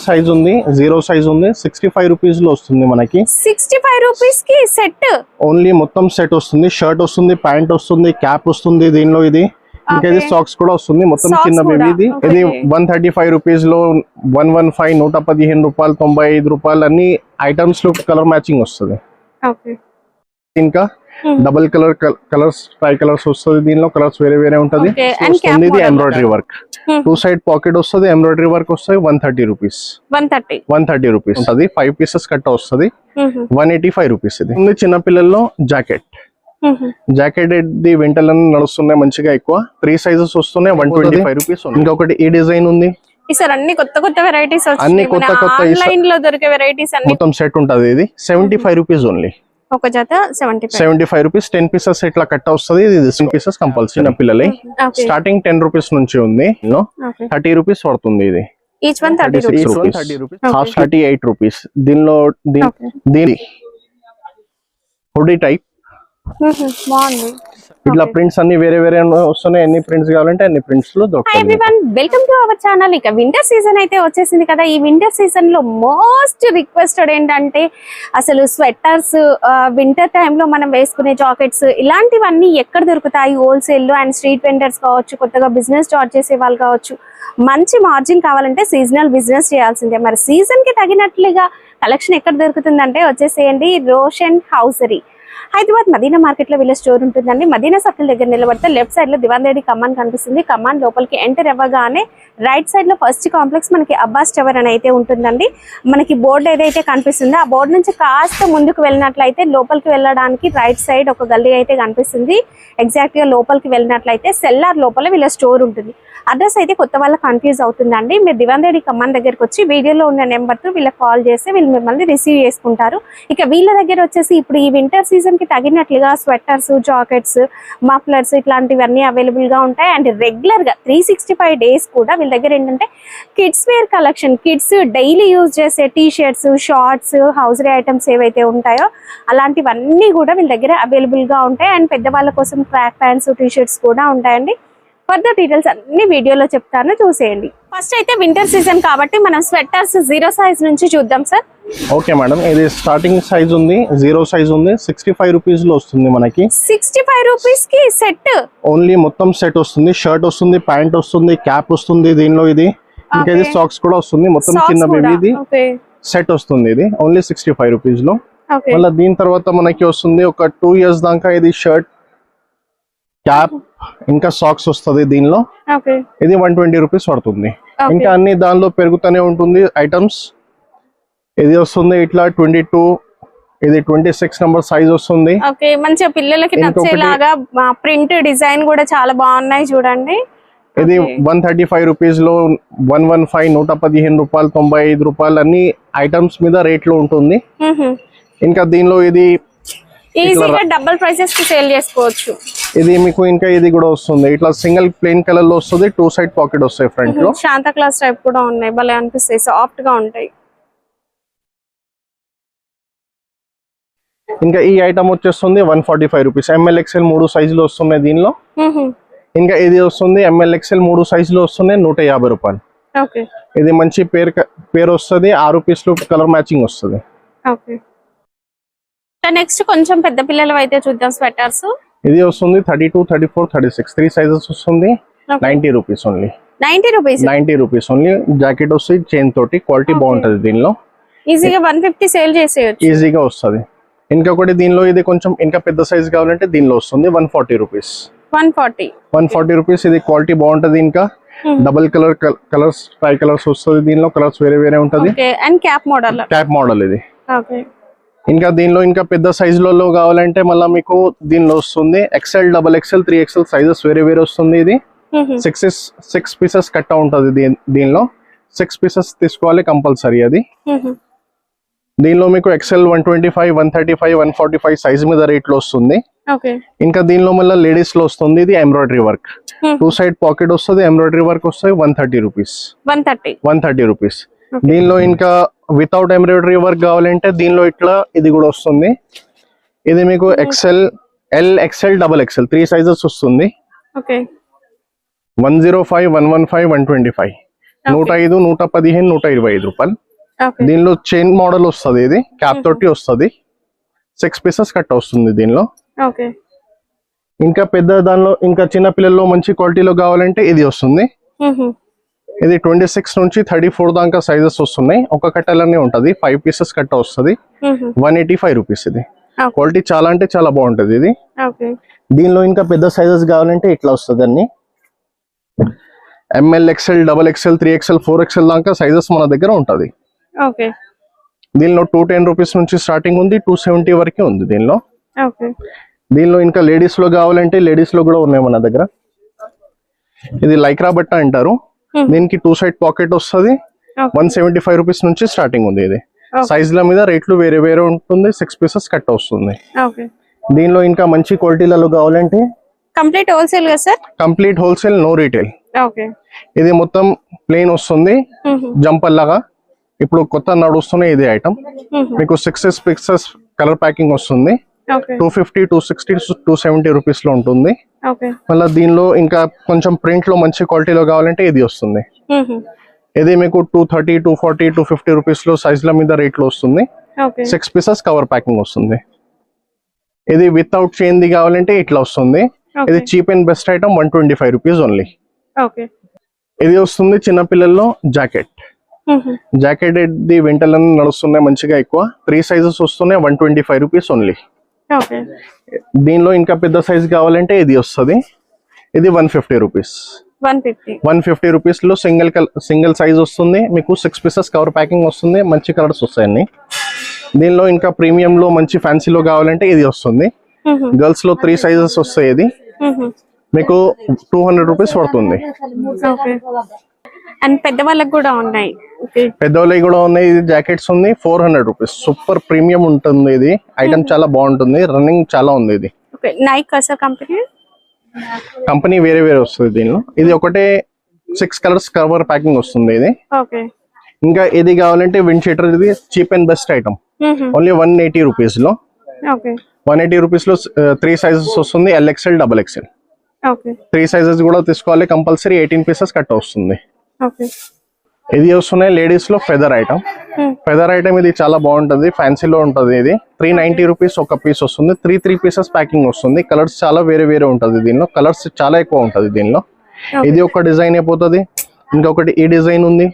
Size ఉంది, 0 size ఉంది, 65 rupees లో వస్తుంది మనకి. 65 రూపీస్ కి సెట్ ఓన్లీ మొత్తం సెట్ వస్తుంది. షర్ట్ వస్తుంది, ప్యాంట్ వస్తుంది, క్యాప్ వస్తుంది దీనిలో. ఇది ఇంకా ఇది సాక్స్ కూడా వస్తుంది మొత్తం చిన్న బేబీది. ఇది 135 రూపీస్ లో 115 115 రూపాయలు 95 రూపాయలు అన్ని ఐటమ్స్ లో కలర్ మ్యాచింగ్ వస్తుంది. ఇంకా డబుల్ కలర్స్ ట్రై కలర్స్ వస్తుంది దీనిలో. కలర్స్ వేరే వేరే ఉంటది. ఇది ఎంబ్రాయిడరీ వర్క్, 2 సైడ్ పాకెట్ వస్తుంది, ఎంబ్రాయిడరీ వర్క్ వస్తుంది. 130 రూపీస్ 130 రూపీస్ ఉంటుంది. 5 పీసెస్ కట్ట వస్తుంది. 185 రూపీస్. ఇది చిన్న పిల్లల్లో జాకెట్ ఇది వింటర్ లో నడుస్తున్నాయి మంచిగా. ఎక్కువ 3 సైజెస్ వస్తున్నాయి. 125 రూపీస్. ఇంకొకటి ఈ డిజైన్ ఉంది. అన్ని కొత్త కొత్త వెరైటీస్ అన్ని కొత్త కొత్త ఆన్లైన్ లో దొరికే వెరైటీస్ అన్ని మొత్తం సెట్ ఉంటది. ఇది 75 రూపీస్ ఓన్లీ. ఒక జత 75 రూపీస్. 10 పీసెస్ ఇట్లా కట్ట వస్తుంది. ఇది 10 పీసెస్ కంపల్సరీ. చిన్న పిల్లలే స్టార్టింగ్ 10 రూపీస్ నుంచి ఉంది. 30 రూపీస్ పడుతుంది. ఇది each one 30 rupees. Half 38 rupees. దీనిలో దీని హుడీ టైప్ బాగుంది. ఇట్లా ప్రింట్స్ అన్ని వేరే వేరే వస్తున్నాయి. ఎన్ని ప్రింట్స్ కావాలంటే అన్ని ప్రింట్స్ లో దొరుకుతాయి. Hi everyone, welcome to our channel. ఇక వింటర్ సీజన్ అయితే వచ్చేసింది కదా. ఈ వింటర్ సీజన్ లో మోస్ట్ రిక్వెస్టెడ్ ఏంటంటే అసలు స్వెటర్స్, వింటర్ టైంలో మనం వేసుకునే జాకెట్స్ ఇలాంటివన్నీ ఎక్కడ దొరుకుతాయి? హోల్సేల్ లో అండ్ స్ట్రీట్ వెండర్స్ కావచ్చు, కొత్తగా బిజినెస్ స్టార్ట్ చేసే వాళ్ళు కావచ్చు, మంచి మార్జిన్ కావాలంటే సీజనల్ బిజినెస్ చేయాల్సిందే. మరి సీజన్ కి తగినట్లుగా కలెక్షన్ ఎక్కడ దొరుకుతుందంటే వచ్చేసేయండి రోషన్ హౌసరీ. హైదరాబాద్ మదీనా మార్కెట్ లో వీళ్ళ స్టోర్ ఉంటుందండి. మదీనా సర్కిల్ దగ్గర నిలబడితే లెఫ్ట్ సైడ్ లో దివాన్దేడి కమాన్ కనిపిస్తుంది. కమాన్ లోపలికి ఎంటర్ అవ్వగానే రైట్ సైడ్ లో ఫస్ట్ కాంప్లెక్స్ మనకి అబ్బాస్ టవర్ అని అయితే ఉంటుందండి. మనకి బోర్డు ఏదైతే కనిపిస్తుందో ఆ బోర్డు నుంచి కాస్త ముందుకు వెళ్ళినట్లయితే లోపలికి వెళ్ళడానికి రైట్ సైడ్ ఒక గల్లీ అయితే కనిపిస్తుంది. ఎగ్జాక్ట్ గా లోపలికి వెళ్ళినట్లయితే సెల్లార్ లోపల వీళ్ళ స్టోర్ ఉంటుంది. అడ్రస్ అయితే కొత్త వాళ్ళ కన్ఫ్యూజ్ అవుతుందండి. మీరు దివాన్దేడి కమాన్ దగ్గరకు వచ్చి వీడియోలో ఉన్న నెంబర్ తో వీళ్ళకి కాల్ చేస్తే వీళ్ళు మిమ్మల్ని రిసీవ్ చేసుకుంటారు. ఇక వీళ్ళ దగ్గర వచ్చేసి ఇప్పుడు ఈ వింటర్ సీజన్ కి తగినట్లుగా స్వెటర్స్, జాకెట్స్, మఫ్లర్స్ ఇట్లాంటివన్నీ అవైలబుల్ గా ఉంటాయి. అండ్ రెగ్యులర్ గా 365 డేస్ కూడా వీళ్ళ దగ్గర ఏంటంటే kids wear collection, kids daily use చేసే T shirts, shorts, hosiery items ఏవైతే ఉంటాయో అలాంటివన్నీ కూడా వీళ్ళ దగ్గర అవైలబుల్ గా ఉంటాయి. అండ్ పెద్దవాళ్ళ కోసం ట్రాక్ ప్యాంట్స్, టీ షర్ట్స్ కూడా ఉంటాయండి. ఫర్దర్ డీటెయిల్స్ అన్ని వీడియోలో చెప్తాను, చూసేయండి. ఫస్ట్ అయితే వింటర్ సీజన్ కాబట్టి మనం స్వెటర్స్ 0 సైజ్ నుంచి చూద్దాం సార్. ఓకే మేడం, ఇది స్టార్టింగ్ సైజ్ ఉంది, 0 సైజ్ ఉంది. 65 రూపీస్ లో వస్తుంది మనకి. 65 రూపీస్ కి సెట్ ఓన్లీ మొత్తం సెట్ వస్తుంది. షర్ట్ వస్తుంది, ప్యాంట్ వస్తుంది, క్యాప్ వస్తుంది దీనిలో. ఇది ఇంకా ఇది సాక్స్ కూడా వస్తుంది. మొత్తం చిన్న బేబీది సెట్ వస్తుంది. ఇది ఓన్లీ 65 రూపీస్ లో. మళ్ళీ దీని తర్వాత మనకి వస్తుంది ఒక 2 ఇయర్స్ దాకా ఇది షర్ట్, క్యాప్ ఇంకా సాక్స్ వస్తుంది దీనిలో. ఇది 120 రూపీస్ పడుతుంది. ఇంకా అన్ని దానిలో పెరుగుతూనే ఉంటుంది ఐటమ్స్. ఇది వస్తుంది ఇట్లా 22, ఇది 26 నెంబర్ సైజ్ వస్తుంది. మంచిగా పిల్లలకి నచ్చేలాగా ప్రింట్ డిజైన్ కూడా చాలా బాగున్నాయి చూడండి. ఇది 135 రూపీస్ లో 115 115 రూపాయలు 95 రూపాయలు అన్ని ఐటమ్స్ మీద రేట్ లో ఉంటుంది. ఇంకా దీనిలో ఇది ఈజీగా డబుల్ ప్రైసెస్ కి సేల్ చేసుకోవచ్చు. ఇది మీకు ఇంకా ఇది కూడా వస్తుంది ఇట్లా సింగిల్ ప్లెయిన్ కలర్ లో వస్తుంది. 2 సైడ్ పాకెట్ వస్తాయి ఫ్రంట్ లో. శాంతా క్లాస్ టైప్ కూడా ఉన్నాయి, భలే అనిపిస్తాయి, సాఫ్ట్ గా ఉంటాయి. ఇంకా ఈ ఐటమ్ వచ్చేస్తుంది 145 రూపీస్. ML XL 3 సైజులు వస్తున్నాయి దీనిలో. ఇంకా ఇది వస్తుంది ML XL 3 సైజులు వస్తున్నాయి, 150 రూపాయలు. ఇది మంచి పేరు వస్తుంది. 6 పీస్లు కలర్ మ్యాచింగ్ వస్తుంది. నెక్స్ట్ కొంచెం పెద్ద పిల్లలు అయితే చూద్దాం స్వెటర్స్. ఇది వస్తుంది 32 34 36 3 సైజెస్ వస్తుంది. 90 rupees only. 90 rupees only. Jacket వస్తుంది చైన్ తోటి, క్వాలిటీ బాగుంటది దీనిలో. ఈజీగా 150 సేల్ చేసేయచ్చు, ఈజీగా వస్తుంది. ఇంకొకటి దీనిలో ఇది కొంచెం ఇంకా పెద్ద సైజ్ కావాలంటే దీనిలో వస్తుంది 140 రూపీస్. 140 రూపీస్. ఇది క్వాలిటీ బాగుంటది. ఇంకా డబుల్ కలర్స్ ట్రై కలర్స్ వస్తుంది దీనిలో. కలర్స్ వేరే వేరే ఉంటది. అండ్ క్యాప్ మోడల్ ఇది. ఇంకా దీనిలో ఇంకా పెద్ద సైజులలో కావాలంటే మళ్ళీ మీకు దీనిలో వస్తుంది XL, XXL, 3XL సైజెస్ వేరే వేరే వస్తుంది. ఇది 6 పీసెస్ కట్ట ఉంటది దీనిలో. 6 పీసెస్ తీసుకోవాలి కంపల్సరీ. అది దీనిలో మీకు XL 125 135 145 సైజ్ మీద రేట్ లో వస్తుంది. ఇంకా దీనిలో మళ్ళీ లేడీస్ లో వస్తుంది. ఇది ఎంబ్రాయిడరీ వర్క్, 2 సైడ్ పాకెట్ వస్తుంది, ఎంబ్రాయిడరీ వర్క్ వస్తుంది. 130 రూపీస్. 130 రూపీస్. దీనిలో ఇంకా వితౌట్ ఎంబ్రాయిడరీ వర్క్ కావాలంటే దీనిలో ఇట్లా ఇది కూడా వస్తుంది. ఇది మీకు XL, L, XL, XXL 3 sizes వస్తుంది. 105 115 125 105, 115, 125 రూపాయలు. ఓకే దీనిలో చైన్ మోడల్ వస్తుంది, ఇది క్యాప్ తోటి వస్తుంది, 6 పీసెస్ కట్ట వస్తుంది దీనిలో. ఓకే ఇంకా పెద్ద దానిలో ఇంకా చిన్న పిల్లల్లో మంచి క్వాలిటీలో కావాలంటే ఇది వస్తుంది. ఇది 26 నుంచి 34 దాకా సైజెస్ వస్తున్నాయి. ఒక కట్టలనే ఉంటది, 5 పీసెస్ కట్ట వస్తుంది, 185 రూపీస్. ఇది క్వాలిటీ చాలా అంటే చాలా బాగుంటది ఇది. దీనిలో ఇంకా పెద్ద సైజెస్ కావాలంటే ఇట్లా వస్తుంది అన్ని ML, XL, XXL, 3XL, 4XL దాకా సైజెస్ మన దగ్గర ఉంటది. దీనిలో 210 రూపీస్ నుంచి స్టార్టింగ్ ఉంది, 270 వరకు ఉంది దీనిలో. దీనిలో ఇంకా లేడీస్ లో కావాలంటే లేడీస్ లో కూడా ఉన్నాయి మన దగ్గర. ఇది లైక్రా బట్ట అంటారు, దీనికి 2 సైడ్ పాకెట్ వస్తుంది, 175 రూపీస్ నుంచి స్టార్టింగ్ ఉంది. ఇది సైజుల మీద రేట్లు వేరే వేరే ఉంటుంది, 6 పీసెస్ కట్ట వస్తుంది. దీనిలో ఇంకా మంచి క్వాలిటీలలో కావాలంటే కంప్లీట్ హోల్సేల్ కదా sir? Complete wholesale, no retail. ఇది మొత్తం ప్లెయిన్ వస్తుంది, జంపర్ లాగా. ఇప్పుడు కొత్త నడుస్తున్నాయి ఇది ఐటమ్. మీకు 6 పీసెస్ కలర్ ప్యాకింగ్ వస్తుంది, 250, 260, 270 రూపీస్ లో ఉంటుంది. మళ్ళీ దీనిలో ఇంకా కొంచెం ప్రింట్ లో మంచి క్వాలిటీలో కావాలంటే ఇది వస్తుంది. ఇది మీకు 230, 240, 250 రూపీస్ లో సైజుల మీద రేట్లో వస్తుంది. 6 పీసెస్ కవర్ ప్యాకింగ్ వస్తుంది. ఇది వితౌట్ చైన్ ది కావాలంటే ఇట్లా వస్తుంది. ఇది cheap and best item, 125 rupees only. ఇది వస్తుంది చిన్న పిల్లల్లో జాకెట్. జాకెట్ ది వింటర్ నడుస్తున్నాయి మంచిగా, ఎక్కువ 3 సైజెస్ వస్తున్నాయి, 125 రూపీస్ ఓన్లీ. దీనిలో ఇంకా పెద్ద సైజ్ కావాలంటే ఇది వస్తుంది, ఇది 150 రూపీస్. 150 రూపీస్ లో సింగిల్ సైజ్ వస్తుంది మీకు. 6 పీసెస్ కవర్ ప్యాకింగ్ వస్తుంది, మంచి కలర్స్ వస్తాయండి. దీనిలో ఇంకా ప్రీమియం లో మంచి ఫ్యాన్సీలో కావాలంటే ఇది వస్తుంది. గర్ల్స్ లో 3 సైజెస్ వస్తాయి. ఇది మీకు 200 రూపీస్ పడుతుంది. అండ్ పెద్దవాళ్ళకి కూడా ఉన్నాయి, పెద్దవాళ్ళకి కూడా ఉన్నాయి. ఇది జాకెట్స్ ఉంది, 400 రూపీస్. సూపర్ ప్రీమియం ఉంటుంది ఇది ఐటమ్, చాలా బాగుంటుంది, రన్నింగ్ చాలా ఉంది. ఇది కంపెనీ వేరే వేరే వస్తుంది దీనిలో. ఇది ఒకటే 6 కలర్స్ కవర్ ప్యాకింగ్ వస్తుంది ఇది. ఇంకా ఇది కావాలంటే విండ్ షీటర్, ఇది cheap and best item, only 180 rupees లో. 180 రూపీస్ లో 3 సైజెస్ వస్తుంది, LXL, XXL. 3 సైజెస్ కూడా తీసుకోవాలి కంపల్సరీ. 18 పీసెస్ కట్ట వస్తుంది. ఇది వస్తున్నాయి లేడీస్ లో ఫెదర్ ఐటమ్. ఫెదర్ ఐటమ్ ఇది చాలా బాగుంటది, ఫ్యాన్సీలో ఉంటది. ఇది 390 రూపీస్ ఒక పీస్ వస్తుంది, 3 పీసెస్ ప్యాకింగ్ వస్తుంది. కలర్స్ చాలా వేరే వేరే ఉంటది దీనిలో, కలర్స్ చాలా ఎక్కువ ఉంటది దీనిలో. ఇది ఒక డిజైన్ అయిపోతుంది, ఇంకొకటి ఈ డిజైన్ ఉంది.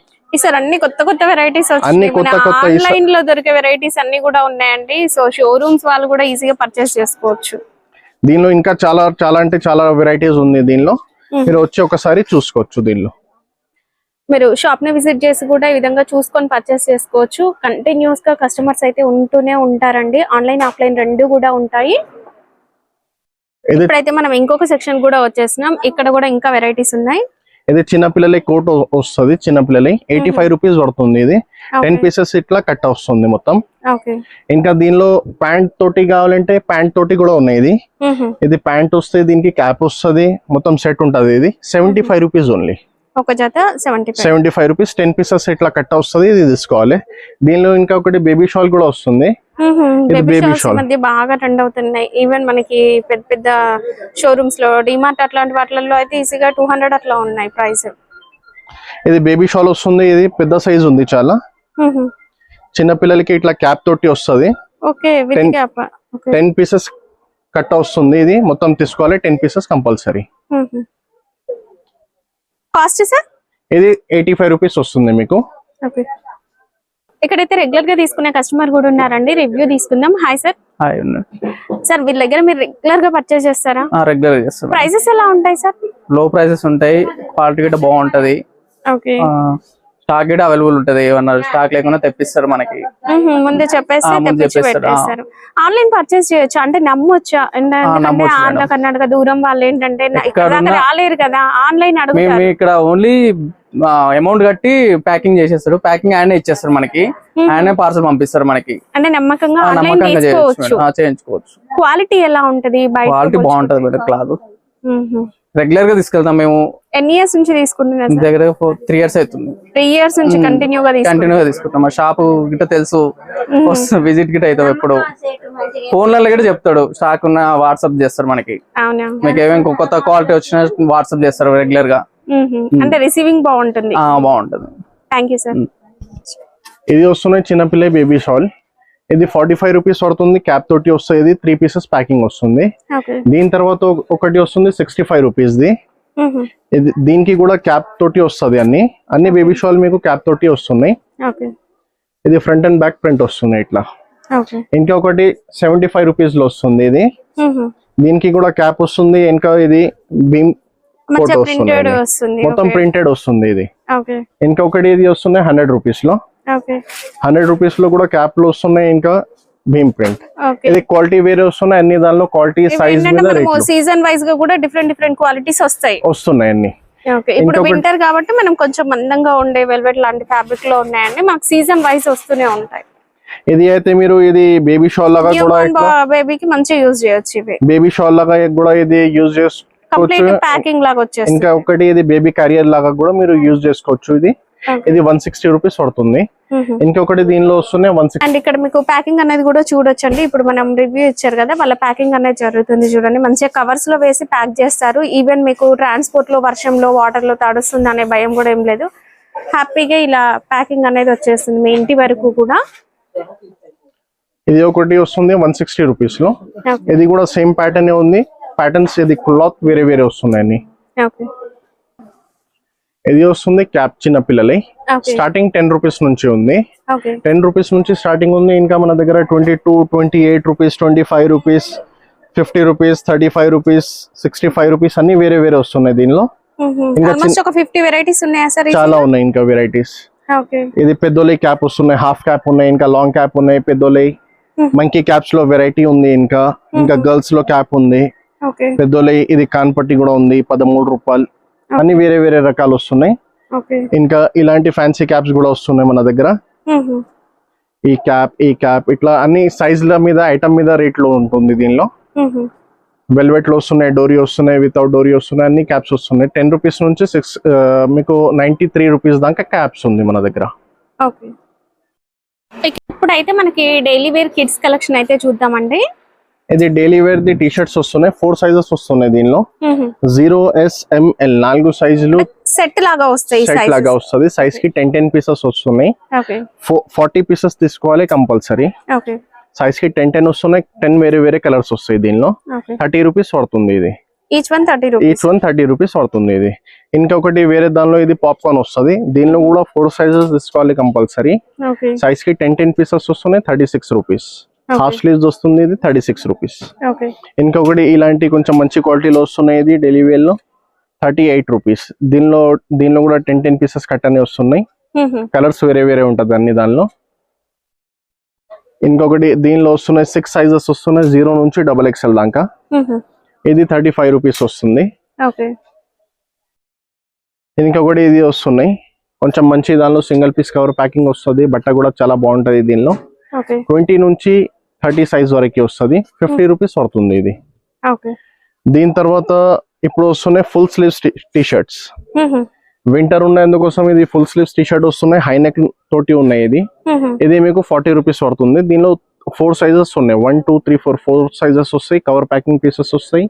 సార్ అన్ని కొత్త కొత్త వెరైటీస్ ఆన్లైన్ లో దొరికే వెరైటీస్ అన్ని కూడా ఉన్నాయండి. సో షోరూమ్స్ వాళ్ళు కూడా ఈజీగా పర్చేస్ చేసుకోవచ్చు. దీనిలో ఇంకా చాలా చాలా అంటే చాలా వెరైటీస్ ఉంది దీనిలో, మీరు వచ్చి ఒకసారి చూసుకోవచ్చు. దీనిలో మీరు షాప్ ని విజిట్ చేసి కూడా ఈ విధంగా చూసుకొని పర్చేస్ చేసుకోవచ్చు. కంటిన్యూస్ గా కస్టమర్స్ అయితే ఉంటూనే ఉంటారండి, ఆన్లైన్ ఆఫ్లైన్ రెండు కూడా ఉంటాయి. ఇప్పుడైతే మనం ఇంకొక సెక్షన్ కూడా వచ్చేసినాం, ఇక్కడ కూడా ఇంకా వెరైటీస్ ఉన్నాయి. ఇది చిన్న పిల్లలకి కోట్ వస్తుంది, చిన్న పిల్లలకి 85 రూపీస్ పడుతుంది. ఇది 10 పీసెస్ ఇట్లా కట్ట వస్తుంది మొత్తం. ఇంకా దీనిలో ప్యాంట్ తోటి కావాలంటే ప్యాంట్ తోటి కూడా ఉన్నాయి. ఇది ప్యాంట్ వస్తుంది, దీనికి క్యాప్ వస్తుంది, మొత్తం సెట్ ఉంటది. ఇది 75 రూపీస్ ఓన్లీ, ఒక జత 75 రూపీస్. 10 పీసెస్ ఇట్లా కట్ట వస్తుంది, ఇది తీసుకోవాలి. దీనిలో ఇంకా ఒకటి బేబీ షాల్ కూడా వస్తుంది. బేబీ షాల్ మధ్య బాగా ట్రెండ్ అవుతున్నాయి. ఈవెన్ మనకి పెద్ద పెద్ద షోరూమ్స్ లో, డిమార్ట్ అట్లాంటి వాటిల్లో అయితే ఈజీగా 200 అట్లా ఉన్నాయి ప్రైస్. ఇది బేబీ షాల్ వస్తుంది, ఇది పెద్ద సైజ్ ఉంది చాలా. చిన్న పిల్లలకి ఇట్లా క్యాప్ తోటి వస్తుంది. 10 పీసెస్ కట్ట వస్తుంది. ఇది మొత్తం తీసుకోవాలి, 10 పీసెస్ కంపల్సరీ. కాస్ట్ సార్ ఇది 85 రూపీస్ వస్తుంది మీకు. ఇక్కడైతే రెగ్యులర్ గా తీసుకునే కస్టమర్ కూడా ఉన్నారండి, రివ్యూ తీసుకుందాం. Hi sir. హాయ్. సార్ వీళ్ళ దగ్గర మీరు రెగ్యులర్ గా పర్చేస్ చేస్తారా? రెగ్యులర్ గా చేస్తాం. ప్రైసెస్ ఎలా ఉంటాయి సార్? లో ప్రైసెస్ ఉంటాయి, క్వాలిటీ కూడా బాగుంటది. స్టాక్ కూడా అవైలబుల్ ఉంటది, ఏమన్నా స్టాక్ లేకుండా తెప్పిస్తారు మనకి. ముందే చెప్పేసి తెప్పించి పెట్టేస్తారు. ఆన్లైన్ పర్చేస్ చేయొచ్చు అంటే నమ్మొచ్చా? ఎందుకంటే ఆంధ్ర కర్ణాటక దూరం వాళ్ళు ఏంటంటే రాలేరు కదా, ఆన్లైన్ అడుగుతారు. ఇక్కడ ఓన్లీ అమౌంట్ కట్టి ప్యాకింగ్ చేసేస్తారు, ప్యాకింగ్ ఆయనే ఇచ్చేస్తారు మనకి, ఆయనే పార్సల్ పంపిస్తారు మనకి. అంటే నమ్మకంగా చేయించుకోవచ్చు. క్వాలిటీ ఎలా ఉంటది? క్వాలిటీ బాగుంటది మేడం, క్లాత్. రెగ్యులర్ గా తీసుకెళ్తాం మేము. ఎన్ని ఇయర్స్ నుంచి తీసుకుంటున్నారు? దగ్గర 3 ఇయర్స్ అవుతుంది. 3 ఇయర్స్ నుంచి కంటిన్యూగా తీసుకుంటాం. మా షాప్ గిట్ట తెలుసు, విజిట్ గిట్ అవుతాం. ఎప్పుడు ఫోన్లలో కూడా చెప్తాడు, స్టాక్ ఉన్న వాట్సాప్ చేస్తారు మనకి. మీకు ఏమేమి కొత్త క్వాలిటీ వచ్చినా వాట్సాప్ చేస్తారు రెగ్యులర్ గా. అంటే రిసీవింగ్ బాగుంటుంది. బాగుంటది. Thank you sir. ఇది వస్తున్నాయి చిన్నపిల్ల బేబీ షాల్. ఇది 45 రూపీస్ పడుతుంది. క్యాప్ తోటి వస్తుంది. ఇది 3 పీసెస్ ప్యాకింగ్ వస్తుంది. దీని తర్వాత ఒకటి వస్తుంది 65 రూపీస్ ది. ఇది దీనికి కూడా క్యాప్ తోటి వస్తుంది. అన్ని బేబీ షాల్ మీకు క్యాప్ తోటి వస్తున్నాయి. ఇది ఫ్రంట్ అండ్ బ్యాక్ ప్రింట్ వస్తుంది ఇట్లా. ఇంకా ఒకటి 75 రూపీస్ లో వస్తుంది. ఇది దీనికి కూడా క్యాప్ వస్తుంది. ఇంకా ఇది బీమ్ ఫోటో వస్తుంది, మొత్తం ప్రింటెడ్ వస్తుంది. ఇది ఇంకొకటి ఇది వస్తుంది 100 రూపీస్ లో. 100 రూపీస్ లో కూడా క్యాప్ లో వస్తున్నాయి. ఇంకా భీమ్ ప్రింట్. ఇది క్వాలిటీ వేరే వస్తున్నాయి. అన్ని దానిలో క్వాలిటీ సైజ్ సీజన్ వైజ్ గా కూడా డిఫరెంట్ క్వాలిటీస్ వస్తున్నాయి అన్ని. ఇప్పుడు వింటర్ కాబట్టి మనం కొంచెం మందంగా ఉండే వెల్వెట్ లాంటి ఫ్యాబ్రిక్ లో ఉన్నాయండి. మాకు సీజన్ వైజ్ వస్తూనే ఉంటాయి. ఇది అయితే మీరు ఇది బేబీ షాల్ లాగా కూడా బేబీకి మంచిగా యూజ్ చేయొచ్చు. బేబీ షాల్ లాగా కూడా ఇది యూజ్ చేసుకోవచ్చు. ప్యాకింగ్ లాగా వచ్చేసి ఇంకా ఒకటి ఇది బేబీ క్యారియర్ లాగా కూడా మీరు యూజ్ చేసుకోవచ్చు. ఇది 160 రూపీస్ పడుతుంది. ఇంకొకటి దీనిలో వస్తున్నాయి 160. అండ్ ఇక్కడ మీకు ప్యాకింగ్ అనేది కూడా చూడొచ్చండి. ఇప్పుడు మనం రివ్యూ ఇచ్చారు కదా, వాళ్ళ ప్యాకింగ్ అనేది జరుగుతుంది చూడండి. మంచిగా కవర్స్ లో వేసి ప్యాక్ చేస్తారు. ఈవెన్ మీకు ట్రాన్స్పోర్ట్ లో వర్షంలో వాటర్ లో తడుస్తుంది అనే భయం కూడా ఏం లేదు. హ్యాపీగా ఇలా ప్యాకింగ్ అనేది వచ్చేస్తుంది మీ ఇంటి వరకు కూడా. ఇది ఒకటి వస్తుంది 160 రూపీస్ లో. ఇది కూడా సేమ్ ప్యాటర్న్ ఉంది. ప్యాటర్న్స్ ఇది క్లాత్ వేరే వేరే వస్తున్నాయి. ఇది వస్తుంది క్యాప్ చిన్న పిల్లలే. స్టార్టింగ్ 10 రూపీస్ నుంచి ఉంది. 10 రూపీస్ నుంచి స్టార్టింగ్ ఉంది. ఇంకా మన దగ్గర 22, 28 rupees, 25 rupees, 50 rupees, 35 rupees, 65 rupees అన్ని వేరే వేరే వస్తున్నాయి. దీనిలో ఇంకా 50 వెరైటీస్ ఉన్నాయా సార్? చాలా ఉన్నాయి ఇంకా వెరైటీస్. ఇది పెద్దోలే క్యాప్ వస్తున్నాయి. హాఫ్ క్యాప్ ఉన్నాయి. ఇంకా లాంగ్ క్యాప్ ఉన్నాయి. పెద్దోలే మంకీ క్యాప్స్ లో వెరైటీ ఉంది. ఇంకా గర్ల్స్ లో క్యాప్ ఉంది. పెద్దోలే ఇది కాన్పట్టి కూడా ఉంది 13 రూపాయలు. అన్ని వేరే వేరే రకాలు వస్తున్నాయి. ఇంకా ఇలాంటి ఫ్యాన్సీ క్యాప్స్ కూడా వస్తున్నాయి మన దగ్గర. ఈ క్యాప్ ఇట్లా అన్ని సైజుల మీద ఐటమ్ మీద రేట్ లో ఉంటుంది. దీనిలో వెల్వెట్ లో వస్తున్నాయి, డోరీ వస్తున్నాయి, వితౌట్ డోరీ వస్తున్నాయి, అన్ని క్యాప్స్ వస్తున్నాయి. 10 రూపీస్ నుంచి మీకు 93 రూపీస్ దాకా క్యాప్స్ ఉంది మన దగ్గర. ఇప్పుడైతే మనకి డైలీ వేర్ కిడ్స్ కలెక్షన్ అయితే చూద్దామండి. ఇది daily wear the T shirts వస్తున్నాయి. 4 సైజెస్ వస్తున్నాయి దీనిలో. 0S, M, L 4 సైజులు సెట్ లాగా వస్తాయి. సెట్ లాగా వస్తుంది. సైజ్ కి 10 పీసెస్ వస్తున్నాయి. 40 పీసెస్ తీసుకోవాలి కంపల్సరీ. సైజ్ కి 10 వస్తున్నాయి. 10 వేరే వేరే కలర్స్ వస్తాయి. దీనిలో 30 రూపీస్ పడుతుంది. ఇది ఈచ్ వన్ 30 రూపీస్ పడుతుంది. ఇది ఇంకొకటి వేరే దానిలో ఇది పాప్కార్న్ వస్తుంది. దీనిలో కూడా 4 సైజెస్ తీసుకోవాలి కంపల్సరీ. సైజ్ కి 10 పీసెస్ వస్తున్నాయి. 36 రూపీస్. హాఫ్ స్లీవ్స్ వస్తుంది. ఇది 36 రూపీస్. ఇంకొకటి ఇలాంటి కొంచెం మంచి క్వాలిటీలో వస్తున్నాయి. ఇది డైలీ వేర్ లో 38 రూపీస్. దీనిలో కూడా 10 పీసెస్ కట్ అనే వస్తున్నాయి. కలర్స్ వేరే వేరే ఉంటది అన్ని దానిలో. ఇంకొకటి దీనిలో వస్తున్నాయి 6 సైజెస్ వస్తున్నాయి. 0 నుంచి XXL దాకా. ఇది 35 రూపీస్ వస్తుంది. ఇంకొకటి ఇది వస్తున్నాయి కొంచెం మంచి దానిలో సింగిల్ పీస్ కవర్ ప్యాకింగ్ వస్తుంది. బట్ట కూడా చాలా బాగుంటది. దీనిలో 20 నుంచి 30 సైజ్ వరకు వస్తుంది. 50 రూపీస్ పడుతుంది. ఇది దీని తర్వాత ఇప్పుడు వస్తున్నాయి full sleeves T shirts. Winter ఉన్నందుకోసం ఇది ఫుల్ స్లీవ్స్ టీ షర్ట్ వస్తున్నాయి. హై నెక్ తోటి ఉన్నాయి. ఇది మీకు 40 రూపీస్ పడుతుంది. దీనిలో 4 సైజెస్ ఉన్నాయి. 1, 2, 3, 4 సైజెస్ వస్తాయి. కవర్ ప్యాకింగ్ పీసెస్ వస్తాయి.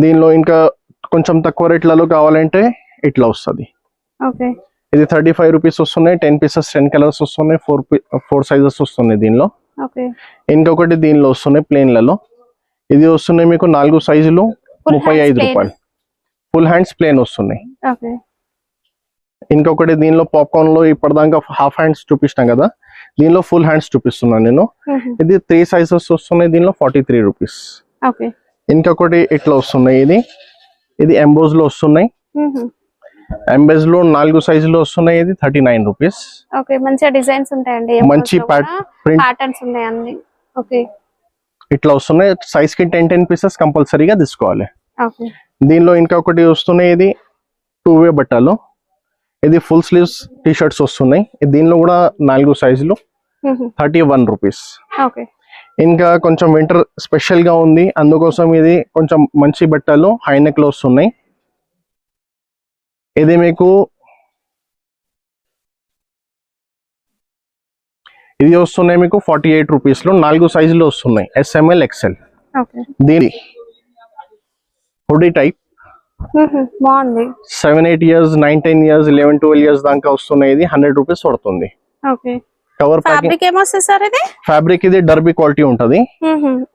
దీనిలో ఇంకా కొంచెం తక్కువ రేట్లలో కావాలంటే ఇట్లా వస్తుంది. ఇది 35 రూపీస్ వస్తున్నాయి. 10 పీసెస్ 10 కలర్స్ వస్తున్నాయి. 4 సైజెస్ వస్తున్నాయి దీనిలో. ఇంకొకటి దీనిలో వస్తున్నాయి ప్లేన్లలో. ఇది వస్తున్నాయి మీకు 4 సైజులు 35 రూపాయలు. ఫుల్ హ్యాండ్స్ ప్లేన్ వస్తున్నాయి. ఇంకొకటి దీనిలో పాప్కార్న్ లో ఇప్పటిదాకా హాఫ్ హ్యాండ్స్ చూపిస్తాం కదా, దీనిలో ఫుల్ హ్యాండ్స్ చూపిస్తున్నాను నేను. ఇది 3 సైజెస్ వస్తున్నాయి. దీనిలో 43 రూపీస్. ఇంకొకటి ఇట్లా వస్తున్నాయి. ఇది ఎంబోజ్ లో వస్తున్నాయి. ఎంబోజ్ లో 4 సైజులు వస్తున్నాయి. ఇది 39 రూపీస్. మంచి డిజైన్స్ ఉంటాయండి. మంచి ప్యాటర్న్స్ ఉన్నాయి. ఇట్లా వస్తున్నాయి. సైజ్ కి 10 పీసెస్ కంపల్సరీగా తీసుకోవాలి. దీనిలో ఇంకొకటి వస్తున్నాయి. ఇది 2-వే బట్టలు. ఇది ఫుల్ స్లీవ్స్ టీ షర్ట్స్ వస్తున్నాయి. దీనిలో కూడా 4 సైజులు 31 రూపీస్. ఇంకా కొంచెం వింటర్ స్పెషల్ గా ఉంది, అందుకోసం ఇది కొంచెం మంచి బట్టలు హై నెక్ లో వస్తున్నాయి. ఇది మీకు ఇది వస్తున్నాయి మీకు 48 రూపీస్ లో 4 సైజులు వస్తున్నాయి. SML XL. దీని హుడీ టైప్ బాగుంది. 7-8 years 9-10 years 11-12 years దాకా వస్తున్నాయి. ఇది 100 రూపీస్ పడుతుంది. ఓకే. కవర్ ప్యాకింగ్ ఫ్యాబ్రిక్ ఏమొస్తుంది సార్ ఇది? ఫ్యాబ్రిక్ ఇది డర్బీ క్వాలిటీ ఉంటది.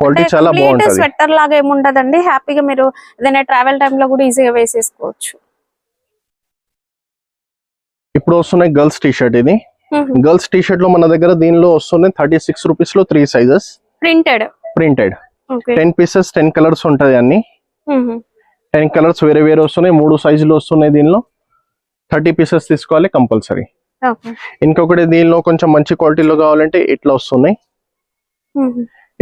క్వాలిటీ చాలా బాగుంటది. స్వెటర్ లాగా ఏముంటదండి, హ్యాపీగా మీరు ఏదైనా ట్రావెల్ టైమ్ లో కూడా ఈజీగా వేసేసుకోవచ్చు. ఇప్పుడు వస్తున్నాయి గర్ల్స్ టీ షర్ట్. ఇది గర్ల్స్ టీ షర్ట్ లో మన దగ్గర దీనిలో వస్తున్నాయి 36 రూపీస్ లో 3 సైజెస్ ప్రింటెడ్. 10 pieces 10 కలర్స్ ఉంటది. అన్ని 10 కలర్స్ వేరే వేరే వస్తున్నాయి. 3 సైజులు వస్తున్నాయి. దీనిలో 30 pieces తీసుకోవాలి కంపల్సరీ. ఇంకొకటి దీనిలో కొంచెం మంచి క్వాలిటీలో కావాలంటే ఇట్లా వస్తున్నాయి.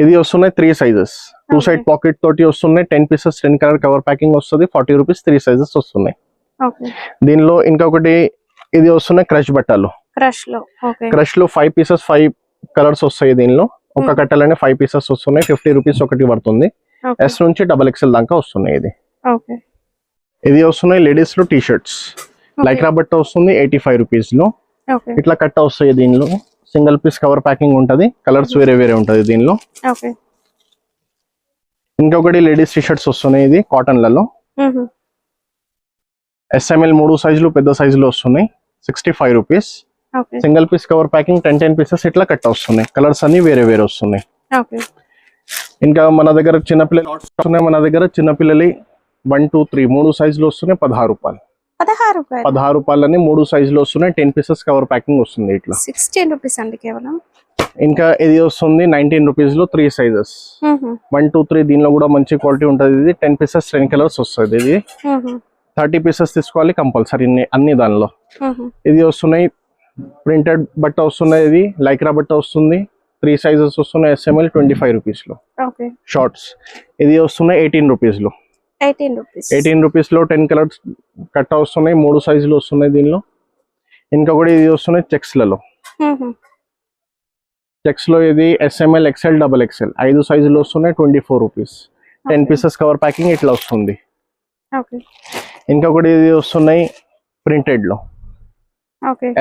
ఇది వస్తున్నాయి 3 సైజెస్ 2 సైడ్ పాకెట్ తోటి వస్తున్నాయి. 10 pieces 10 కలర్ కవర్ ప్యాకింగ్ వస్తుంది. 40 రూపీస్ 3 సైజెస్ వస్తున్నాయి. దీనిలో ఇంకొకటి ఇది వస్తున్నాయి క్రష్ బట్టలు. క్రష్ లో 5 pieces 5 కలర్స్ వస్తాయి. దీనిలో ఒక కట్టలోనే 5 pieces వస్తున్నాయి. 50 రూపీస్ ఒకటి పడుతుంది. S నుంచి XXL దాకా వస్తున్నాయి. ఇది వస్తున్నాయి లేడీస్ లో టీ షర్ట్స్. లైక్రా బట్ట వస్తుంది 85 రూపీస్ లో. ఇట్లా కట్ట వస్తాయి. దీనిలో సింగిల్ పీస్ కవర్ ప్యాకింగ్ ఉంటది. కలర్స్ వేరే వేరే ఉంటది దీనిలో. ఇంకొకటి లేడీస్ టీ షర్ట్స్ వస్తున్నాయి. ఇది కాటన్ లలో SML 3 సైజులు పెద్ద సైజులు వస్తున్నాయి. 65 rupees. Single piece cover packing 10 pieces ఇట్లా కట్ట వస్తున్నాయి. కలర్స్ అన్ని వేరే వేరే వస్తున్నాయి. ఇంకా మన దగ్గర చిన్నపిల్లలు వస్తున్నాయి. మన దగ్గర చిన్నపిల్లలు 1 2 3 3 సైజులు వస్తున్నాయి. 16 రూపాయలు. 16 రూపాయలని 3 సైజులు వస్తున్నాయి. 10 pieces కవర్ ప్యాకింగ్ వస్తుంది. ఇట్లా 16 రూపీస్ అండి కేవలం. ఇంకా ఇది వస్తుంది 19 రూపీస్ లో 3 సైజెస్ 1 2 3. దీనిలో కూడా మంచి క్వాలిటీ ఉంటది. ఇది 10 pieces 10 కలర్స్ వస్తుంది. ఇది 30 pieces తీసుకోవాలి కంపల్సరీ అన్ని దానిలో. ఇది వస్తున్నాయి ప్రింటెడ్ బట్ట వస్తున్నాయి. ఇది లైక్రా బట్ట వస్తుంది. 3 సైజెస్ వస్తున్నాయి. SML 25 రూపీస్ లో షార్ట్స్. ఇది వస్తున్నాయి 18 రూపీస్ లో. 18 రూపీస్ లో 10 కలర్స్ కట్ట వస్తున్నాయి. 3 సైజులు వస్తున్నాయి దీనిలో. ఇంకొకటి ఇది వస్తున్నాయి చెక్స్ లలో. చెక్స్ లో ఇది SML XL XXL 5 సైజులు వస్తున్నాయి. 24 రూపీస్. 10 pieces కవర్ ప్యాకింగ్ ఇట్లా వస్తుంది. ఇంకొకటి ఇది వస్తున్నాయి ప్రింటెడ్ లో.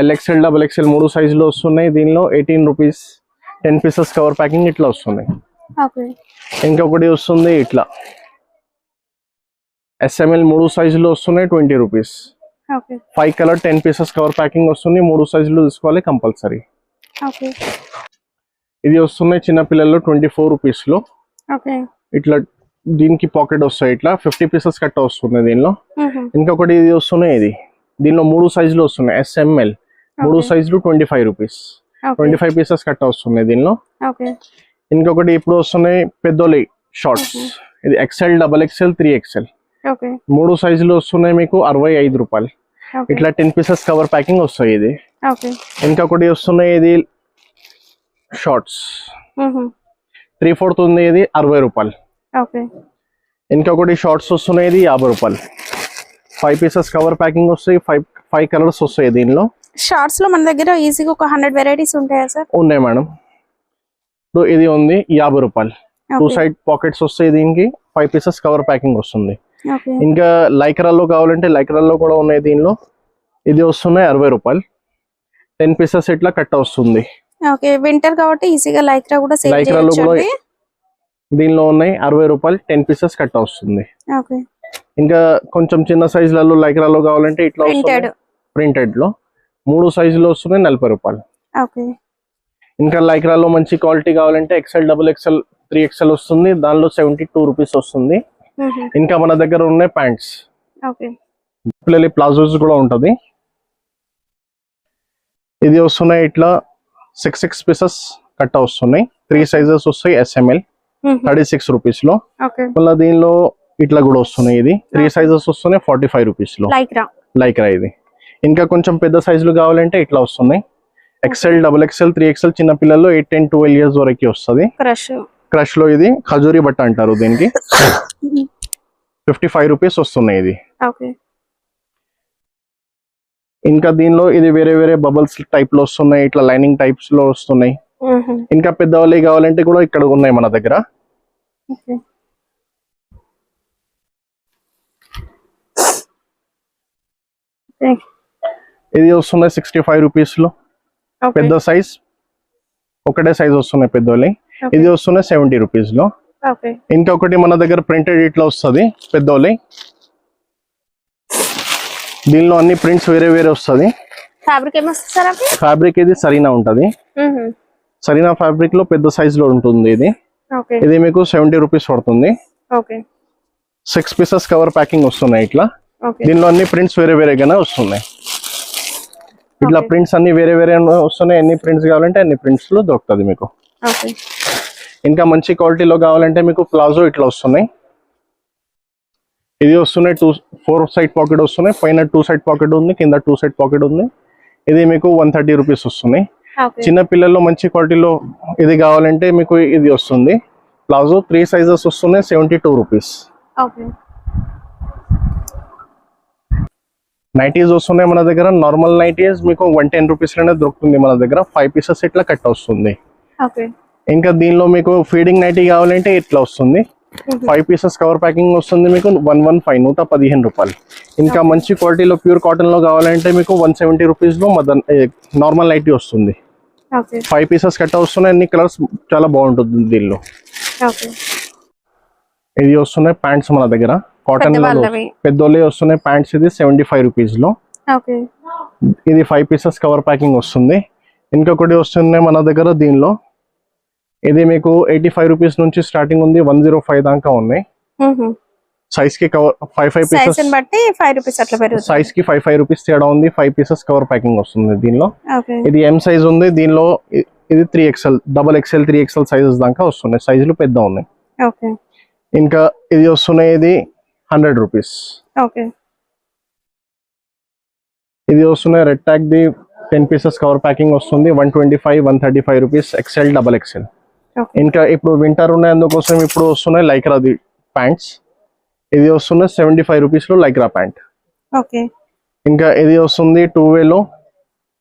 LXL XXL 3 సైజులు వస్తున్నాయి. దీనిలో 18 రూపీస్. 10 pieces కవర్ ప్యాకింగ్ ఇట్లా వస్తున్నాయి. ఇంకొకటి వస్తుంది ఇట్లా SML 3 సైజులు వస్తున్నాయి. 20 rupees. 5 colour 10 pieces cover packing వస్తుంది. 3 సైజులు తీసుకోవాలి కంపల్సరీ. ఇది వస్తున్నాయి చిన్న పిల్లల్లో 24 రూపీస్ లో. ఇట్లా దీనికి పాకెట్ వస్తాయి. ఇట్లా 50 pieces కట్ట వస్తుంది దీనిలో. ఇంకొకటి ఇది వస్తున్నాయి. ఇది దీనిలో 3 సైజులు వస్తున్నాయి. SML 3 సైజులు 25 రూపీస్. 25 pieces కట్ట వస్తున్నాయి దీనిలో. ఇంకొకటి ఇప్పుడు వస్తున్నాయి పెద్దోలి షార్ట్స్. ఇది XL XXL 3XL 3 సైజులు వస్తున్నాయి మీకు 65 రూపాయలు. ఇట్లా 10 pieces కవర్ ప్యాకింగ్ వస్తాయి. ఇది ఇంకొకటి వస్తున్నాయి. ఇది షార్ట్స్ 3/4 ఉంది. ఇది 60 రూపాయలు. ఇంకొకటి షార్ట్స్ వస్తున్నాయి. ఇది 50 రూపాయలు. 5 pieces కవర్ ప్యాకింగ్ వస్తాయి. 5 కలర్స్ వస్తాయి దీనిలో. షార్ట్స్ లో మన దగ్గర ఈజీగా ఒక 100 వెరైటీస్ ఉంటాయా సార్? ఉన్నాయి మేడం. ఇప్పుడు ఇది ఉంది 50 రూపాయలు. 2 సైడ్ పాకెట్స్ వస్తాయి. దీనికి 5 pieces కవర్ ప్యాకింగ్ వస్తుంది. ఇంకా లైక్రాల్లో కావాలంటే లైక్రాల్లో కూడా ఉన్నాయి దీనిలో. ఇది వస్తున్నాయి 60 రూపాయలు. 10 pieces ఇట్లా కట్ట వస్తుంది. వింటర్ కాబట్టి ఈజీగా లైక్రా కూడా సేల్ లైక్రాలో కూడా దీనిలో ఉన్నాయి 60 రూపాయలు. 10 pieces కట్ట వస్తుంది. ఇంకా కొంచెం చిన్న సైజులలో లైక్రాలో కావాలంటే ఇట్లా వస్తుంది. ప్రింటెడ్ లో 3 సైజులు వస్తున్నాయి. 40 రూపాయలు. ఇంకా లైక్రాలో మంచి క్వాలిటీ కావాలంటే XL XXL 3XL వస్తుంది. దానిలో 72 రూపీస్ వస్తుంది. ఇంకా మన దగ్గర ఉన్నాయి ప్యాంట్స్. పిల్లల ప్లాజోస్ కూడా ఉంటది. ఇది వస్తున్నాయి ఇట్లా 6 pieces కట్ట వస్తున్నాయి. 3 సైజెస్ వస్తాయి. SML 36 రూపీస్ లో. మళ్ళీ దీనిలో ఇట్లా కూడా వస్తున్నాయి. ఇది 3 సైజెస్ వస్తున్నాయి. 45 రూపీస్ లో లైక్రా. ఇది ఇంకా కొంచెం పెద్ద సైజులు కావాలంటే ఇట్లా వస్తున్నాయి. XL XXL 3XL చిన్న పిల్లల్లో 8 10 12 years వరకు వస్తుంది. క్రష్ లో ఇది ఖజూరి బట్ట అంటారు దీనికి. 55 రూపీస్ వస్తున్నాయి. ఇది ఇంకా దీనిలో ఇది వేరే వేరే బబుల్స్ టైప్ లో వస్తున్నాయి. ఇట్లా లైనింగ్ టైప్స్ లో వస్తున్నాయి. ఇంకా పెద్దవాళ్ళకి కావాలంటే కూడా ఇక్కడ ఉన్నాయి మన దగ్గర. ఇది వస్తున్నాయి 65 రూపీస్ లో. పెద్ద సైజ్ ఒకటే సైజ్ వస్తున్నాయి పెద్దోళ్ళి. ఇది వస్తున్నాయి 70 రూపీస్ లో. ఇంకొకటి మన దగ్గర ప్రింటెడ్ ఇట్లా వస్తుంది పెద్దోళ్ళి. దీనిలో అన్ని ప్రింట్స్ వేరే వేరే వస్తుంది. ఫ్యాబ్రిక్ ఏమొస్తుంది సార్ అవి? ఫ్యాబ్రిక్ ఇది సరీనా ఉంటది. సరీనా ఫ్యాబ్రిక్ లో పెద్ద సైజ్ లో ఉంటుంది ఇది. ఓకే. ఇది మీకు 70 రూపీస్ పడుతుంది. ఓకే. 6 పీసెస్ కవర్ ప్యాకింగ్ వస్తున్నాయి ఇట్లా. ఓకే. దీనిలో అన్ని ప్రింట్స్ వేరే వేరేగానే వస్తున్నాయి. ఇట్లా ప్రింట్స్ అన్ని వేరే వేరే వస్తున్నాయి. ఎన్ని ప్రింట్స్ కావాలంటే అన్ని ప్రింట్స్ లో దొరుకుతుంది మీకు. ఓకే. ఇంకా మంచి క్వాలిటీలో కావాలంటే మీకు ప్లాజో ఇట్లా వస్తున్నాయి. ఇది వస్తున్నాయి 4 సైడ్ పాకెట్ వస్తున్నాయి. పైన 2 సైడ్ పాకెట్ ఉంది, కింద 2 సైడ్ పాకెట్ ఉంది. ఇది మీకు 130 రూపీస్ వస్తున్నాయి. చిన్న పిల్లల్లో మంచి క్వాలిటీలో ఇది కావాలంటే మీకు ఇది వస్తుంది. ప్లాజో 3 సైజెస్ వస్తున్నాయి, 72 రూపీస్. నైటీస్ వస్తున్నాయి మన దగ్గర. నార్మల్ నైటీస్ మీకు 110 రూపీస్ లోనే దొరుకుతుంది మన దగ్గర. 5 పీసెస్ ఇట్లా కట్ వస్తుంది. ఇంకా దీనిలో మీకు ఫీడింగ్ నైటీ కావాలంటే ఇట్లా వస్తుంది. 5 పీసెస్ కవర్ ప్యాకింగ్ వస్తుంది మీకు 115 115 రూపాయలు. ఇంకా మంచి క్వాలిటీలో ప్యూర్ కాటన్ లో కావాలంటే మీకు 170 రూపీస్ లో నార్మల్ నైటీ వస్తుంది. 5 పీసెస్ కట్ట వస్తున్నాయి. అన్ని కలర్స్ చాలా బాగుంటుంది దీనిలో. ఇది వస్తున్నాయి ప్యాంట్స్ మన దగ్గర కాటన్ పెద్దోళ్ళే వస్తున్నాయి ప్యాంట్స్. ఇది 75 రూపీస్ లో. ఇది 5 పీసెస్ కవర్ ప్యాకింగ్ వస్తుంది. ఇంకొకటి వస్తున్నాయి మన దగ్గర దీనిలో. ఇది మీకు 85 రూపీస్ నుంచి స్టార్టింగ్ ఉంది, 105 దాకా ఉన్నాయి. సైజ్ కి కవర్ 5 పీసెస్ సైజ్ కి 5 రూపీస్ తేడా ఉంది. 5 పీసెస్ కవర్ ప్యాకింగ్ వస్తుంది దీనిలో. ఇది ఎం సైజ్ ఉంది దీనిలో. ఇది 3XL, XXL, 3XL సైజెస్ దాకా వస్తున్నాయి. సైజులు పెద్ద ఉన్నాయి. ఇంకా ఇది వస్తున్నాయి ఇది 100 రూపీస్. ఇది వస్తున్నాయి red tag the 10 pieces cover packing వస్తుంది. 125 135 రూపీస్. XL, XXL. ఇంకా ఇప్పుడు వింటర్ ఉన్నాయి అందుకోసం ఇప్పుడు వస్తున్నాయి లైక్రాది ప్యాంట్స్. ఇది వస్తున్నాయి 75 రూపీస్ లో లైక్రా ప్యాంట్. ఇంకా ఇది వస్తుంది 2way లో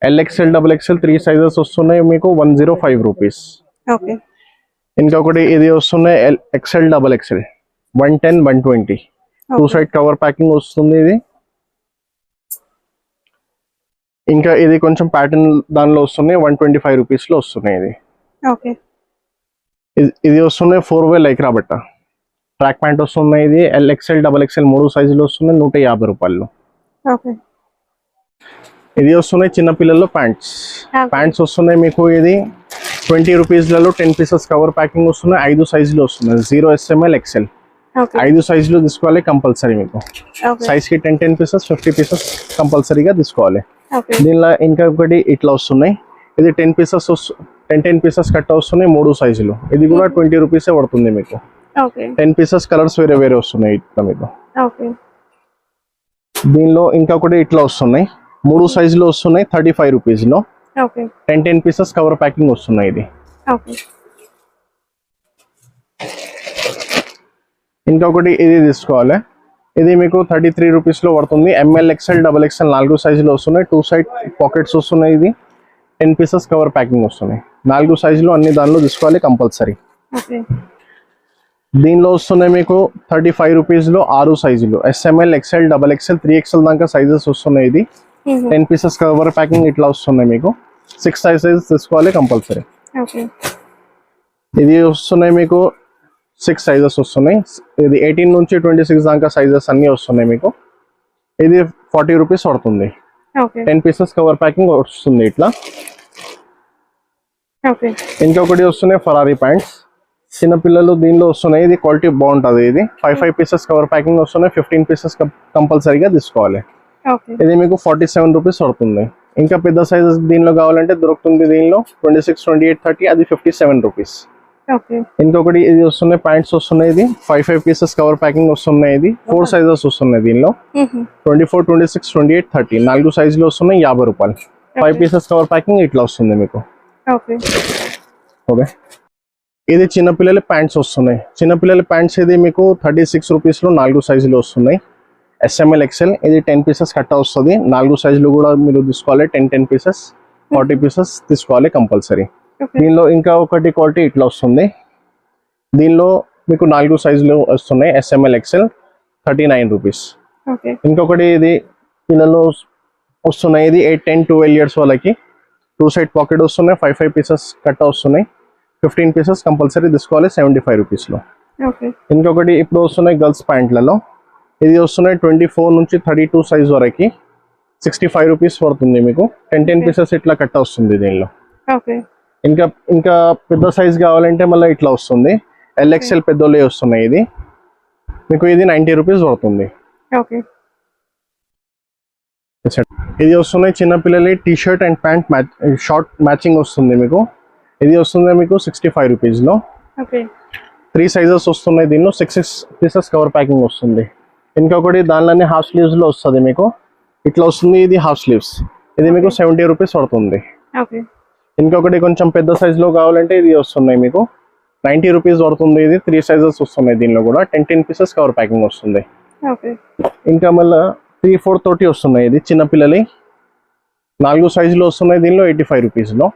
LXL, XXL 3 సైజెస్ వస్తున్నాయి మీకు 105 రూపీస్. ఇంకొకటి ఇది వస్తున్నాయి XL, XXL 110 120 2 side cover packing వస్తుంది ఇది. ఇంకా ఇది కొంచెం ప్యాటర్న్ దానిలో వస్తున్నాయి 125 రూపీస్ లో వస్తున్నాయి ఇది. ఇది వస్తున్నాయి 4way లైక్రా బట్ట ట్రాక్ ప్యాంట్ వస్తున్నాయి. ఇది LXL, XXL 3 సైజులు వస్తున్నాయి 150 రూపాయలు. ఇది వస్తున్నాయి చిన్న పిల్లల్లో ప్యాంట్స్. ప్యాంట్స్ వస్తున్నాయి మీకు ఇది 20 రూపీస్లలో 10 పీసెస్ కవర్ ప్యాకింగ్ వస్తున్నాయి. 5 సైజులు వస్తున్నాయి 0 SML, XL 5 సైజులు తీసుకోవాలి కంపల్సరీ మీకు. సైజ్ కి 10 పీసెస్ 50 పీసెస్ కంపల్సరీగా తీసుకోవాలి. దీనిలో ఇంకొకటి ఇట్లా వస్తున్నాయి. ఇది 10 పీసెస్ కట్ట వస్తున్నాయి 3 సైజులు. ఇది కూడా 20 రూపీసే పడుతుంది మీకు. 10 పీసెస్ కలర్స్ వేరే వేరే వస్తున్నాయి ఇట్లా మీకు. దీనిలో ఇంకొకటి ఇట్లా వస్తున్నాయి 3 సైజులు వస్తున్నాయి 35 రూపీస్ లో. 10 పీసెస్ కవర్ ప్యాకింగ్ వస్తున్నాయి ఇది. ఇంకొకటి ఇది తీసుకోవాలి. ఇది మీకు 33 రూపీస్ లో పడుతుంది. ML, XL, XXL 4 సైజులు వస్తున్నాయి. 2 సైడ్ పాకెట్స్ వస్తున్నాయి. ఇది 10 పీసెస్ కవర్ ప్యాకింగ్ వస్తున్నాయి. 4 సైజులు అన్ని దానిలో తీసుకోవాలి కంపల్సరీ. దీనిలో వస్తున్నాయి మీకు 35 రూపీస్ లో 6 సైజులు SML, XL, XXL 3XL దాకా సైజెస్ వస్తున్నాయి. ఇది 10 పీసెస్ కవర్ ప్యాకింగ్ ఇట్లా వస్తున్నాయి మీకు. 6 సైజెస్ తీసుకోవాలి కంపల్సరీ. ఇది వస్తున్నాయి మీకు 6 సైజెస్ వస్తున్నాయి. ఇది 18 నుంచి 26 దాకా సైజెస్ అన్ని వస్తున్నాయి మీకు. ఇది 40 రూపీస్ పడుతుంది. 10 పీసెస్ కవర్ ప్యాకింగ్ వస్తుంది ఇట్లా. ఇంకొకటి వస్తున్నాయి ఫరారీ ప్యాంట్స్ చిన్న పిల్లలు దీనిలో వస్తున్నాయి. ఇది క్వాలిటీ బాగుంటది. ఇది 5 పీసెస్ కవర్ ప్యాకింగ్ వస్తున్నాయి. 15 పీసెస్ కంపల్సరీగా తీసుకోవాలి. ఇది మీకు 47 రూపీస్ పడుతుంది. ఇంకా పెద్ద సైజెస్ దీనిలో కావాలంటే దొరుకుతుంది. దీనిలో 26, 28, 30 అది 57 రూపీస్. ఇంకొకటి ఇది వస్తున్నాయి ప్యాంట్స్ వస్తున్నాయి. ఇది 5 పీసెస్ కవర్ ప్యాకింగ్ వస్తున్నాయి. ఇది 4 సైజెస్ వస్తున్నాయి దీనిలో. 24, 26, 28, 30 4 సైజులు వస్తున్నాయి 50 రూపాయలు. 5 పీసెస్ కవర్ ప్యాకింగ్ ఇట్లా వస్తుంది మీకు. ఓకే. ఇది చిన్నపిల్లల ప్యాంట్స్ వస్తున్నాయి. చిన్నపిల్లల ప్యాంట్స్ ఇది మీకు 36 రూపీస్ లో 4 సైజులు వస్తున్నాయి. SML, XL ఇది 10 పీసెస్ కట్ట వస్తుంది. 4 సైజులు కూడా మీరు తీసుకోవాలి. 10 పీసెస్ 40 పీసెస్ తీసుకోవాలి కంపల్సరీ. దీనిలో ఇంకా ఒకటి క్వాలిటీ ఇట్లా వస్తుంది. దీనిలో మీకు 4 సైజులు వస్తున్నాయి. SML, XL 39 rupees. ఇంకొకటి ఇది పిల్లలు వస్తున్నాయి. ఇది 8, 10, 12 ఇయర్స్ వాళ్ళకి 2 సైడ్ పాకెట్ వస్తున్నాయి. 5 పీసెస్ కట్ట వస్తున్నాయి. 15 పీసెస్ కంపల్సరీ తీసుకోవాలి 75 రూపీస్ లో. ఇంకొకటి ఇప్పుడు వస్తున్నాయి గర్ల్స్ ప్యాంట్లలో. ఇది వస్తున్నాయి 24 నుంచి 32 సైజ్ వరకు 65 రూపీస్ పడుతుంది మీకు. 10 పీసెస్ ఇట్లా కట్ట వస్తుంది దీనిలో. ఓకే. ఇంకా పెద్ద సైజ్ కావాలంటే మళ్ళీ ఇట్లా వస్తుంది. LXL పెద్దోళ్ళే వస్తున్నాయి. ఇది మీకు ఇది 90 రూపీస్ పడుతుంది. ఓకే. ఇది వస్తున్నాయి చిన్నపిల్లలి T shirt and pant short matching వస్తుంది మీకు. ఇది వస్తుంది మీకు 65 రూపీస్లో. ఓకే. 3 సైజెస్ వస్తున్నాయి దీనిలో. 6 పీసెస్ కవర్ ప్యాకింగ్ వస్తుంది. ఇంకొకటి దానిలోనే హాఫ్ స్లీవ్స్లో వస్తుంది మీకు. ఇట్లా వస్తుంది. ఇది హాఫ్ స్లీవ్స్. ఇది మీకు 70 రూపీస్ పడుతుంది. ఓకే. ఇంకొకటి కొంచెం పెద్ద సైజులో కావాలంటే ఇది వస్తున్నాయి మీకు 90 రూపీస్ పడుతుంది. ఇది 3 సైజెస్ వస్తున్నాయి దీనిలో కూడా. 10 పీసెస్ కవర్ ప్యాకింగ్ వస్తుంది. ఓకే. ఇంకా మళ్ళీ 3/4 తోటి వస్తున్నాయి. ఇది చిన్నపిల్లలి 4 సైజులో వస్తున్నాయి దీనిలో 85 రూపీస్లో.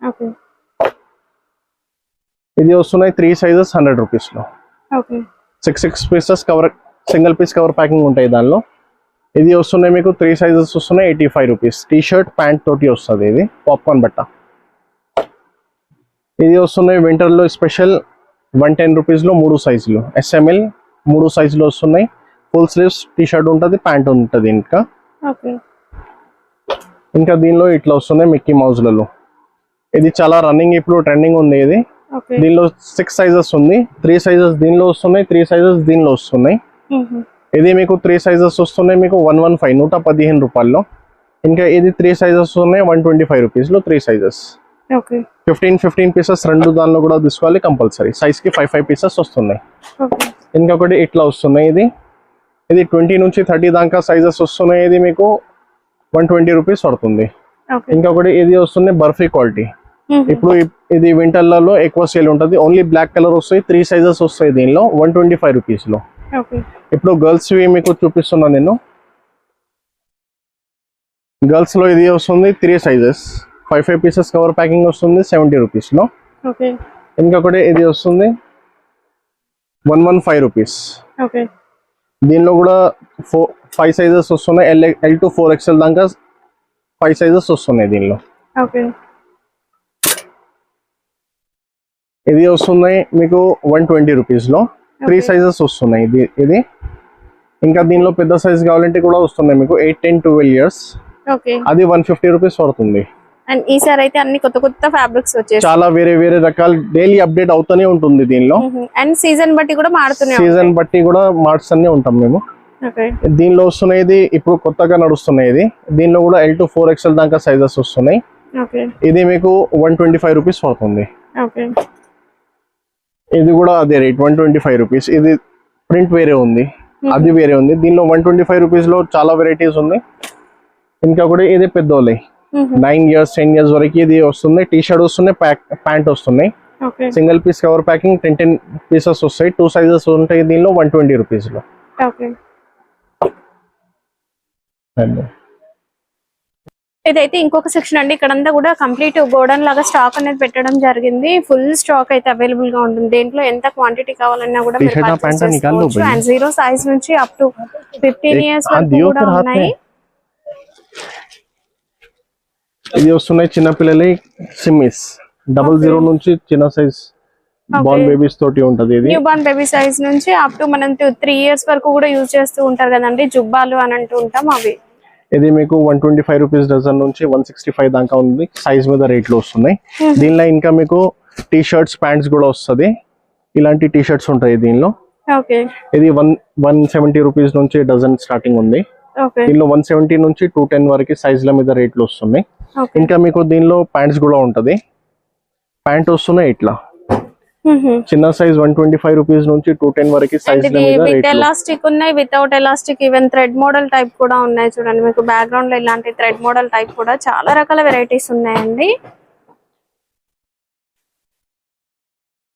ఓకే. ఇది వస్తున్నాయి 3 సైజెస్ 100 రూపీస్లో. Okay. 6 pieces cover single piece cover packing ఉంటాయి దానిలో. ఇది వస్తున్నాయి మీకు 3 సైజెస్ వస్తున్నాయి 85 రూపీస్. టీ షర్ట్ ప్యాంట్ తోటి వస్తుంది. ఇది పాప్కార్న్ బట్ట. ఇది వస్తున్నాయి వింటర్లో స్పెషల్ 110 రూపీస్లో 3 సైజులు. SML 3 సైజులు వస్తున్నాయి. ఫుల్ స్లీవ్స్ టీ షర్ట్ ఉంటుంది, ప్యాంట్ ఉంటుంది. ఇంకా దీనిలో ఇట్లా వస్తున్నాయి మిక్కీ మౌజ్లలో. ఇది చాలా రన్నింగ్ ఇప్పుడు ట్రెండింగ్ ఉంది. ఇది దీనిలో 6 సైజెస్ ఉంది. 3 సైజెస్ దీనిలో వస్తున్నాయి, 3 సైజెస్ దీనిలో వస్తున్నాయి. ఇది మీకు 3 సైజెస్ వస్తున్నాయి మీకు 115 115 రూపాయల్లో. ఇంకా ఇది 3 సైజెస్ ఉన్నాయి 125 రూపీస్లో 3 సైజెస్. 15 పీసెస్ రెండు దానిలో కూడా తీసుకోవాలి కంపల్సరీ. సైజ్కి 5 పీసెస్ వస్తున్నాయి. ఇంకొకటి ఇట్లా వస్తున్నాయి. ఇది 20 నుంచి 30 దాకా సైజెస్ వస్తున్నాయి. ఇది మీకు 120 రూపీస్ పడుతుంది. ఇంకొకటి ఇది వస్తుంది బర్ఫీ క్వాలిటీ. ఇప్పుడు ఇది వింటర్లలో ఎక్కువ సేల్ ఉంటుంది. ఓన్లీ బ్లాక్ కలర్ వస్తాయి. 3 సైజెస్ వస్తాయి దీనిలో 125 రూపీస్లో. ఇప్పుడు గర్ల్స్ మీకు చూపిస్తున్నా నేను. గర్ల్స్ లో ఇది వస్తుంది 3 సైజెస్ 5 పీసెస్ కవర్ ప్యాకింగ్ వస్తుంది 70 రూపీస్లో. ఇంకొకటి ఇది వస్తుంది 115 రూపీస్. దీనిలో కూడా 5 సైజెస్ వస్తున్నాయి. L to 4XL దాకా 5 సైజెస్ వస్తున్నాయి దీనిలో. ఇది వస్తున్నాయి మీకు 120 రూపీస్లో 3 సైజెస్ వస్తున్నాయి. ఇది ఇంకా దీనిలో పెద్ద సైజ్ కావాలంటే కూడా వస్తున్నాయి మీకు 8, 10, 12 ఇయర్స్. అది 150 రూపీస్ పడుతుంది. అండ్ ఈసారి అయితే అన్ని కొత్త కొత్త ఫ్యాబ్రిక్స్ వచ్చేసాయి. చాలా వేరే రకాలు డైలీ అప్డేట్ అవుతూనే ఉంటుంది దీనిలో. అండ్ సీజన్ బట్టి కూడా మారుతూనే ఉంటాం మేము. దీనిలో వస్తున్నాయి. ఇది ఇప్పుడు కొత్తగా నడుస్తున్నాయి. దీనిలో కూడా L to 4XL దాకా సైజెస్ వస్తున్నాయి. ఇది మీకు 125 రూపీస్ పడుతుంది. ఇది కూడా అదే రేట్ 125 రూపీస్. ఇది ప్రింట్ వేరే ఉంది, అది వేరే ఉంది. దీనిలో 125 రూపీస్ లో చాలా వెరైటీస్ ఉంది. ఇంకా కూడా ఇది పెద్దోళ్ళే 9 ఇయర్స్ 10 ఇయర్స్ వరకు ఇది వస్తుంది. టీ షర్ట్ వస్తున్నాయి, ప్యాంట్ వస్తున్నాయి. Single piece cover packing 10 pieces వస్తాయి. 2 సైజెస్ ఉంటాయి దీనిలో 120 రూపీస్ లో. ఇదైతే ఇంకొక సెక్షన్ అండి. ఇక్కడంతా కూడా కంప్లీట్ గోడౌన్ లాగా స్టాక్ అనేది పెట్టడం జరిగింది. ఫుల్ స్టాక్ అయితే అవైలబుల్ గా ఉంటుంది. దేంట్లో ఎంత క్వాంటిటీ కావాలన్నా కూడా మీరు పర్చేస్ చేసుకోవచ్చు. అండ్ 0 సైజ్ నుంచి అప్ టు 15 ఇయర్స్ వరకు కూడా ఉన్నాయి. ఇది వస్తున్నాయి చిన్నపిల్లలే సిమ్మిస్ 00 నుంచి చిన్న సైజ్ బార్న్ బేబీస్ తోటి ఉంటది. ఇది న్యూ బార్న్ బేబీ సైజ్ నుంచి అప్ టు మనం 3 ఇయర్స్ వరకు కూడా యూజ్ చేస్తూ ఉంటారు కదండి, జుబ్బాలు అని అంటూ ఉంటాం అవి. ఇది మీకు 125 రూపీస్ డజన్ నుంచి 165 దాకా ఉంది. సైజ్ మీద రేట్లు వస్తున్నాయి. దీనిలో ఇంకా మీకు టీ షర్ట్స్ ప్యాంట్స్ కూడా వస్తుంది. ఇలాంటి టీ షర్ట్స్ ఉంటాయి దీనిలో. ఇది 170 రూపీస్ నుంచి డజన్ స్టార్టింగ్ ఉంది. దీనిలో 170 నుంచి 210 వరకు సైజ్ల మీద రేట్లు వస్తున్నాయి. ఇంకా మీకు దీనిలో ప్యాంట్స్ కూడా ఉంటది. ప్యాంట్ వస్తున్నాయి ఇట్లా చిన్న సైజ్ 125 రూపీస్ నుంచి 210 వరకు సైజ్ విత్ ఎలాస్టిక్ ఉన్నాయి, without elastic, even thread model type కూడా ఉన్నాయి. చూడండి మీకు బ్యాక్గ్రౌండ్ లో ఇలాంటి థ్రెడ్ మోడల్ టైప్ కూడా చాలా రకాల వెరైటీస్ ఉన్నాయండి.